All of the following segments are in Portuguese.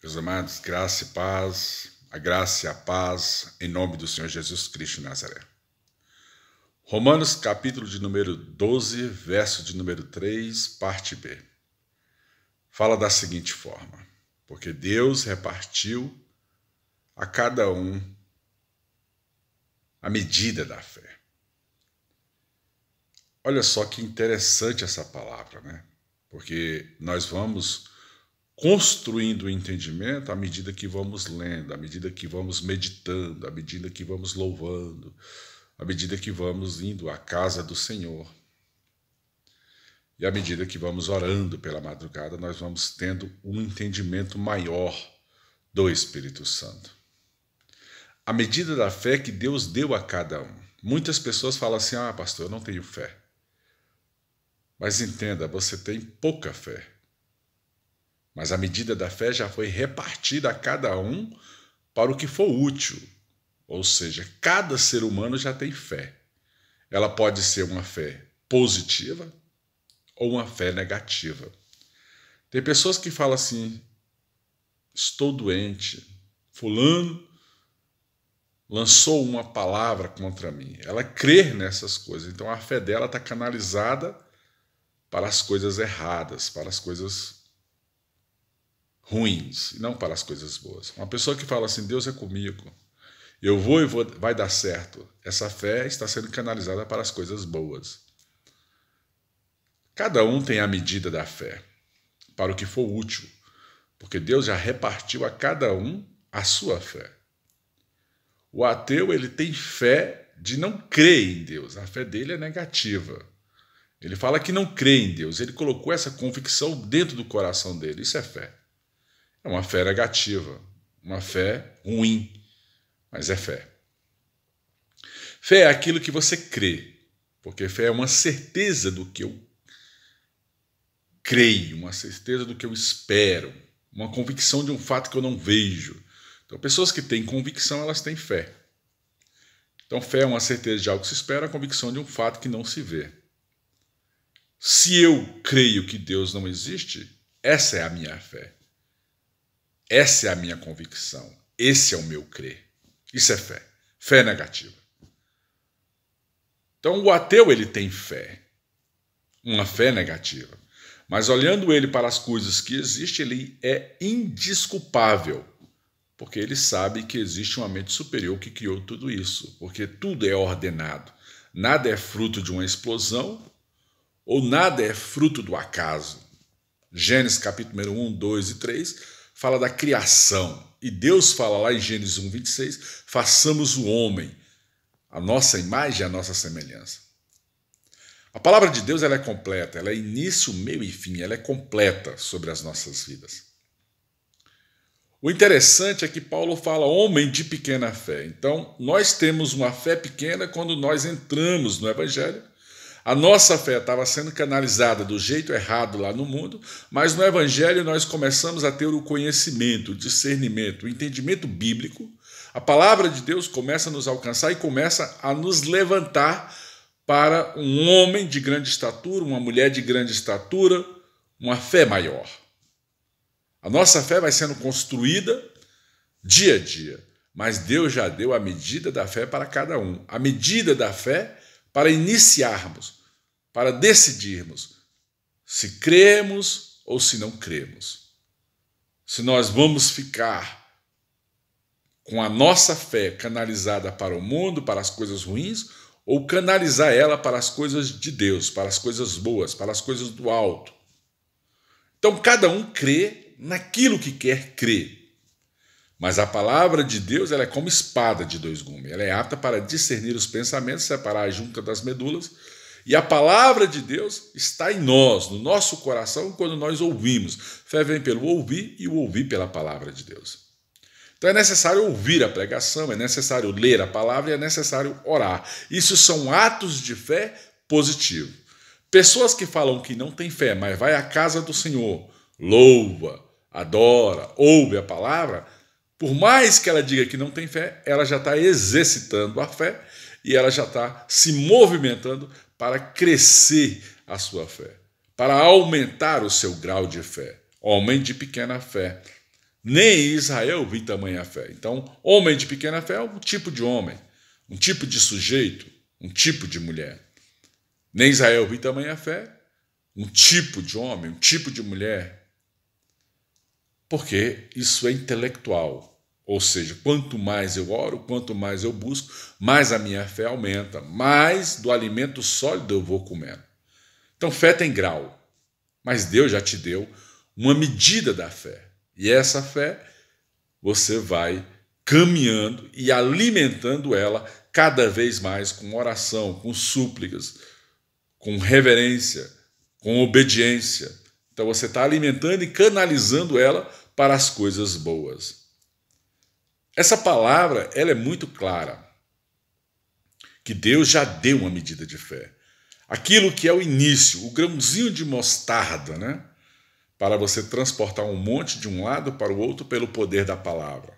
Meus amados, graça e paz, a graça e a paz, em nome do Senhor Jesus Cristo de Nazaré. Romanos, capítulo de número 12, verso de número 3, parte B. Fala da seguinte forma: porque Deus repartiu a cada um a medida da fé. Olha só que interessante essa palavra, né? Porque nós vamos construindo o entendimento à medida que vamos lendo, à medida que vamos meditando, à medida que vamos louvando, à medida que vamos indo à casa do Senhor. E à medida que vamos orando pela madrugada, nós vamos tendo um entendimento maior do Espírito Santo. A medida da fé que Deus deu a cada um. Muitas pessoas falam assim: ah, pastor, eu não tenho fé. Mas entenda, você tem pouca fé. Mas a medida da fé já foi repartida a cada um para o que for útil. Ou seja, cada ser humano já tem fé. Ela pode ser uma fé positiva ou uma fé negativa. Tem pessoas que falam assim: estou doente, fulano lançou uma palavra contra mim. Ela crê nessas coisas, então a fé dela está canalizada para as coisas erradas, para as coisas ruins, e não para as coisas boas. Uma pessoa que fala assim: Deus é comigo, eu vou e vai dar certo. Essa fé está sendo canalizada para as coisas boas. Cada um tem a medida da fé, para o que for útil, porque Deus já repartiu a cada um a sua fé. O ateu, ele tem fé de não crer em Deus, a fé dele é negativa. Ele fala que não crê em Deus, ele colocou essa convicção dentro do coração dele, isso é fé. É uma fé negativa, uma fé ruim, mas é fé. Fé é aquilo que você crê, porque fé é uma certeza do que eu creio, uma certeza do que eu espero, uma convicção de um fato que eu não vejo. Então, pessoas que têm convicção, elas têm fé. Então, fé é uma certeza de algo que se espera, a convicção de um fato que não se vê. Se eu creio que Deus não existe, essa é a minha fé. Essa é a minha convicção. Esse é o meu crer. Isso é fé. Fé negativa. Então, o ateu, ele tem fé. Uma fé negativa. Mas olhando ele para as coisas que existem, ele é indesculpável. Porque ele sabe que existe uma mente superior que criou tudo isso. Porque tudo é ordenado. Nada é fruto de uma explosão ou nada é fruto do acaso. Gênesis capítulo 1, 2 e 3 fala da criação. E Deus fala lá em Gênesis 1, 26, façamos o homem, a nossa imagem e a nossa semelhança. A palavra de Deus, ela é completa, ela é início, meio e fim, ela é completa sobre as nossas vidas. O interessante é que Paulo fala homem de pequena fé. Então, nós temos uma fé pequena quando nós entramos no Evangelho. A nossa fé estava sendo canalizada do jeito errado lá no mundo, mas no Evangelho nós começamos a ter o conhecimento, o discernimento, o entendimento bíblico. A palavra de Deus começa a nos alcançar e começa a nos levantar para um homem de grande estatura, uma mulher de grande estatura, uma fé maior. A nossa fé vai sendo construída dia a dia, mas Deus já deu a medida da fé para cada um. A medida da fé para iniciarmos, para decidirmos se cremos ou se não cremos. Se nós vamos ficar com a nossa fé canalizada para o mundo, para as coisas ruins, ou canalizar ela para as coisas de Deus, para as coisas boas, para as coisas do alto. Então cada um crê naquilo que quer crer. Mas a palavra de Deus, ela é como espada de dois gumes. Ela é apta para discernir os pensamentos, separar a junta das medulas. E a palavra de Deus está em nós, no nosso coração, quando nós ouvimos. Fé vem pelo ouvir e o ouvir pela palavra de Deus. Então é necessário ouvir a pregação, é necessário ler a palavra e é necessário orar. Isso são atos de fé positivo. Pessoas que falam que não têm fé, mas vai à casa do Senhor, louva, adora, ouve a palavra, por mais que ela diga que não tem fé, ela já está exercitando a fé e ela já está se movimentando para crescer a sua fé, para aumentar o seu grau de fé. Homem de pequena fé Nem em Israel vi tamanha fé. Então, homem de pequena fé é um tipo de homem, um tipo de sujeito, um tipo de mulher. Nem em Israel vi tamanha fé, um tipo de homem, um tipo de mulher. Porque isso é intelectual. Ou seja, quanto mais eu oro, quanto mais eu busco, mais a minha fé aumenta, mais do alimento sólido eu vou comendo. Então, fé tem grau, mas Deus já te deu uma medida da fé. E essa fé, você vai caminhando e alimentando ela cada vez mais com oração, com súplicas, com reverência, com obediência. Então, você está alimentando e canalizando ela para as coisas boas. Essa palavra, ela é muito clara, que Deus já deu uma medida de fé. Aquilo que é o início, o grãozinho de mostarda, né? Para você transportar um monte de um lado para o outro pelo poder da palavra.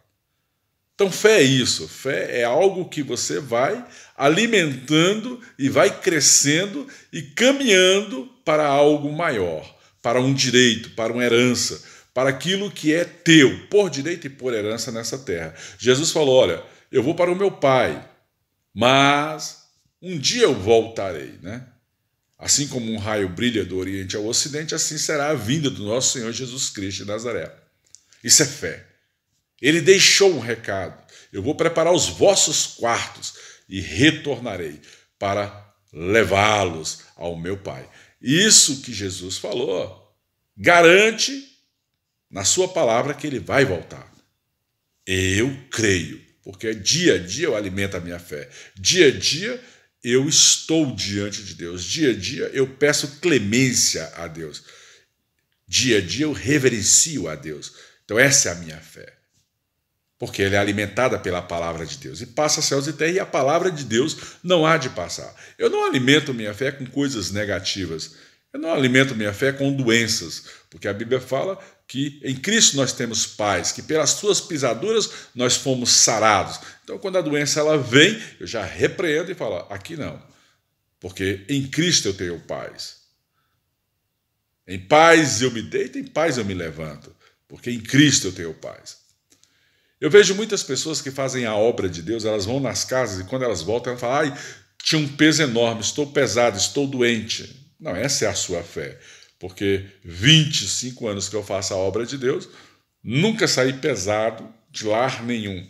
Então, fé é isso. Fé é algo que você vai alimentando e vai crescendo e caminhando para algo maior, para um direito, para uma herança, para aquilo que é teu, por direito e por herança nessa terra. Jesus falou, olha, eu vou para o meu Pai, mas um dia eu voltarei, né? Assim como um raio brilha do Oriente ao Ocidente, assim será a vinda do nosso Senhor Jesus Cristo de Nazaré. Isso é fé. Ele deixou um recado. Eu vou preparar os vossos quartos e retornarei para levá-los ao meu Pai. Isso que Jesus falou garante na sua palavra que ele vai voltar. Eu creio, porque dia a dia eu alimento a minha fé. Dia a dia eu estou diante de Deus. Dia a dia eu peço clemência a Deus. Dia a dia eu reverencio a Deus. Então essa é a minha fé. Porque ela é alimentada pela palavra de Deus. E passa céus e terra, e a palavra de Deus não há de passar. Eu não alimento minha fé com coisas negativas. Eu não alimento minha fé com doenças. Porque a Bíblia fala que em Cristo nós temos paz, que pelas suas pisaduras nós fomos sarados. Então, quando a doença ela vem, eu já repreendo e falo, aqui não. Porque em Cristo eu tenho paz. Em paz eu me deito, em paz eu me levanto. Porque em Cristo eu tenho paz. Eu vejo muitas pessoas que fazem a obra de Deus, elas vão nas casas e quando elas voltam, elas falam, ai, tinha um peso enorme, estou pesado, estou doente. Não, essa é a sua fé. Porque 25 anos que eu faço a obra de Deus, nunca saí pesado de lar nenhum.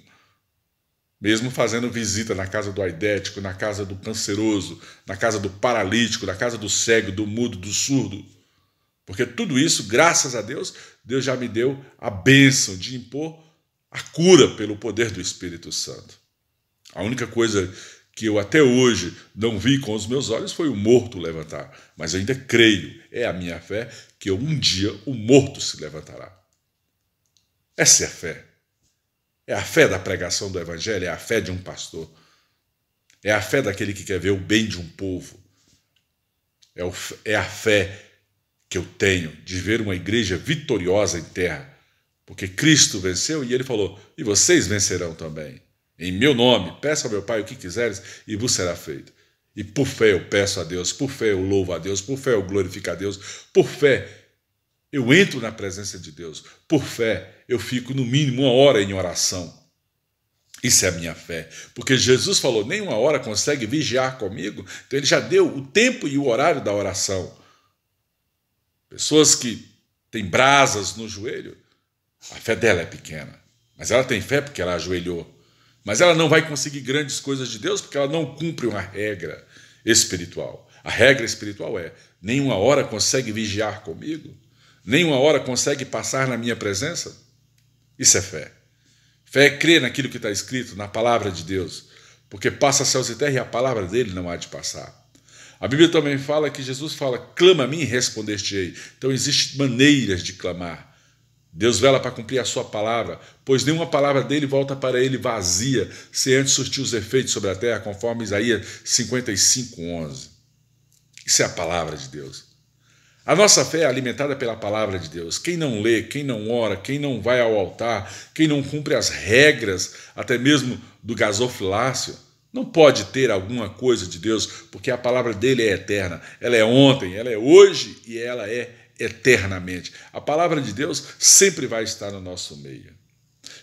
Mesmo fazendo visita na casa do aidético, na casa do canceroso, na casa do paralítico, na casa do cego, do mudo, do surdo. Porque tudo isso, graças a Deus, Deus já me deu a bênção de impor a cura pelo poder do Espírito Santo. A única coisa que eu até hoje não vi com os meus olhos foi o morto levantar. Mas eu ainda creio, é a minha fé, que um dia o morto se levantará. Essa é a fé. É a fé da pregação do Evangelho, é a fé de um pastor. É a fé daquele que quer ver o bem de um povo. É a fé que eu tenho de ver uma igreja vitoriosa em terra. Porque Cristo venceu e ele falou, e vocês vencerão também. Em meu nome, peça ao meu Pai o que quiseres e vos será feito. E por fé eu peço a Deus, por fé eu louvo a Deus, por fé eu glorifico a Deus, por fé eu entro na presença de Deus, por fé eu fico no mínimo 1 hora em oração. Isso é a minha fé, porque Jesus falou, nem 1 hora consegue vigiar comigo, então ele já deu o tempo e o horário da oração. Pessoas que têm brasas no joelho, a fé dela é pequena, mas ela tem fé porque ela ajoelhou. Mas ela não vai conseguir grandes coisas de Deus porque ela não cumpre uma regra espiritual. A regra espiritual é, nem 1 hora consegue vigiar comigo, nem 1 hora consegue passar na minha presença. Isso é fé. Fé é crer naquilo que está escrito, na palavra de Deus, porque passa céus e terra e a palavra dele não há de passar. A Bíblia também fala que Jesus fala, clama a mim e responder-te-ei. Então existem maneiras de clamar. Deus vela para cumprir a sua palavra, pois nenhuma palavra dele volta para ele vazia, sem antes surtir os efeitos sobre a terra, conforme Isaías 55:11. Isso é a palavra de Deus. A nossa fé é alimentada pela palavra de Deus. Quem não lê, quem não ora, quem não vai ao altar, quem não cumpre as regras, até mesmo do gasofilácio, não pode ter alguma coisa de Deus, porque a palavra dele é eterna. Ela é ontem, ela é hoje e ela é eternamente. A palavra de Deus sempre vai estar no nosso meio.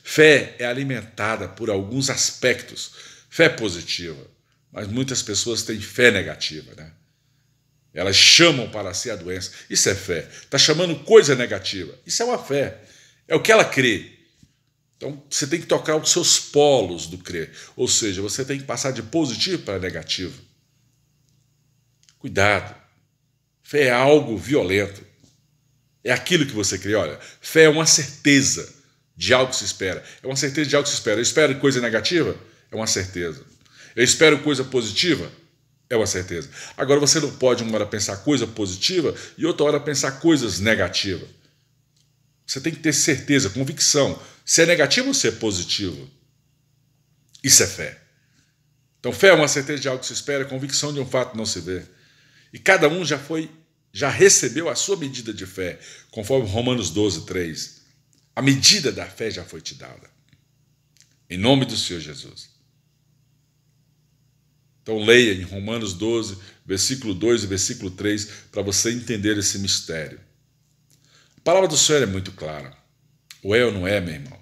Fé é alimentada por alguns aspectos. Fé positiva, mas muitas pessoas têm fé negativa, né? Elas chamam para si a doença. Isso é fé. Está chamando coisa negativa. Isso é uma fé. É o que ela crê. Então, você tem que tocar os seus polos do crer. Ou seja, você tem que passar de positivo para negativo. Cuidado. Fé é algo violento. É aquilo que você crê. Olha, fé é uma certeza de algo que se espera. É uma certeza de algo que se espera. Eu espero coisa negativa? É uma certeza. Eu espero coisa positiva? É uma certeza. Agora, você não pode uma hora pensar coisa positiva e outra hora pensar coisas negativas. Você tem que ter certeza, convicção. Se é negativo ou se é positivo. Isso é fé. Então, fé é uma certeza de algo que se espera, convicção de um fato que não se vê. E cada um já recebeu a sua medida de fé, conforme Romanos 12, 3. A medida da fé já foi te dada. Em nome do Senhor Jesus. Então leia em Romanos 12, versículo 2 e versículo 3, para você entender esse mistério. A palavra do Senhor é muito clara. Ou é ou não é, meu irmão?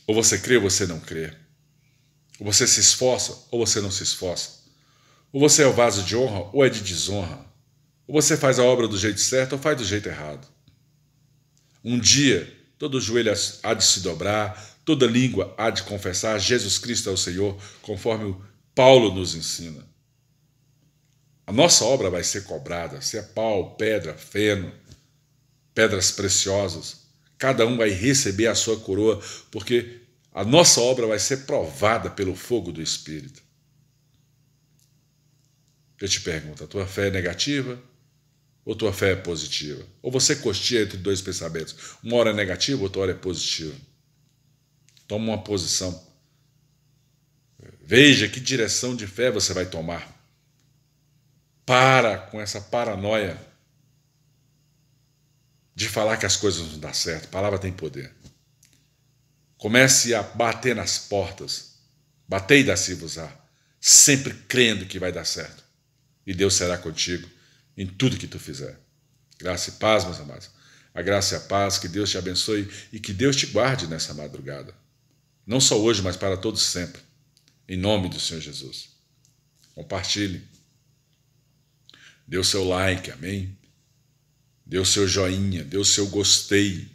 Ou você crê ou você não crê. Ou você se esforça ou você não se esforça. Ou você é o vaso de honra ou é de desonra. Ou você faz a obra do jeito certo ou faz do jeito errado. Um dia, todo joelho há de se dobrar, toda língua há de confessar Jesus Cristo é o Senhor, conforme Paulo nos ensina. A nossa obra vai ser cobrada, se é pau, pedra, feno, pedras preciosas. Cada um vai receber a sua coroa, porque a nossa obra vai ser provada pelo fogo do Espírito. Eu te pergunto, a tua fé é negativa ou tua fé é positiva? Ou você costeia entre dois pensamentos? Uma hora é negativa, outra hora é positiva. Toma uma posição. Veja que direção de fé você vai tomar. Para com essa paranoia de falar que as coisas não dão certo. A palavra tem poder. Comece a bater nas portas. Batei e dá-se-vos-á. Sempre crendo que vai dar certo. E Deus será contigo em tudo que tu fizer. Graça e paz, meus amados. A graça e a paz, que Deus te abençoe e que Deus te guarde nessa madrugada. Não só hoje, mas para todos sempre. Em nome do Senhor Jesus. Compartilhe. Dê o seu like, amém? Dê o seu joinha, dê o seu gostei.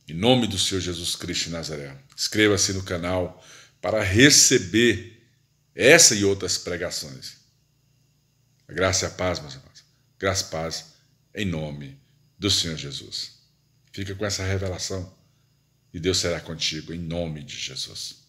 Em nome do Senhor Jesus Cristo de Nazaré. Inscreva-se no canal para receber essa e outras pregações. A graça e a paz, meus amados. Graça e paz em nome do Senhor Jesus. Fica com essa revelação e Deus será contigo em nome de Jesus.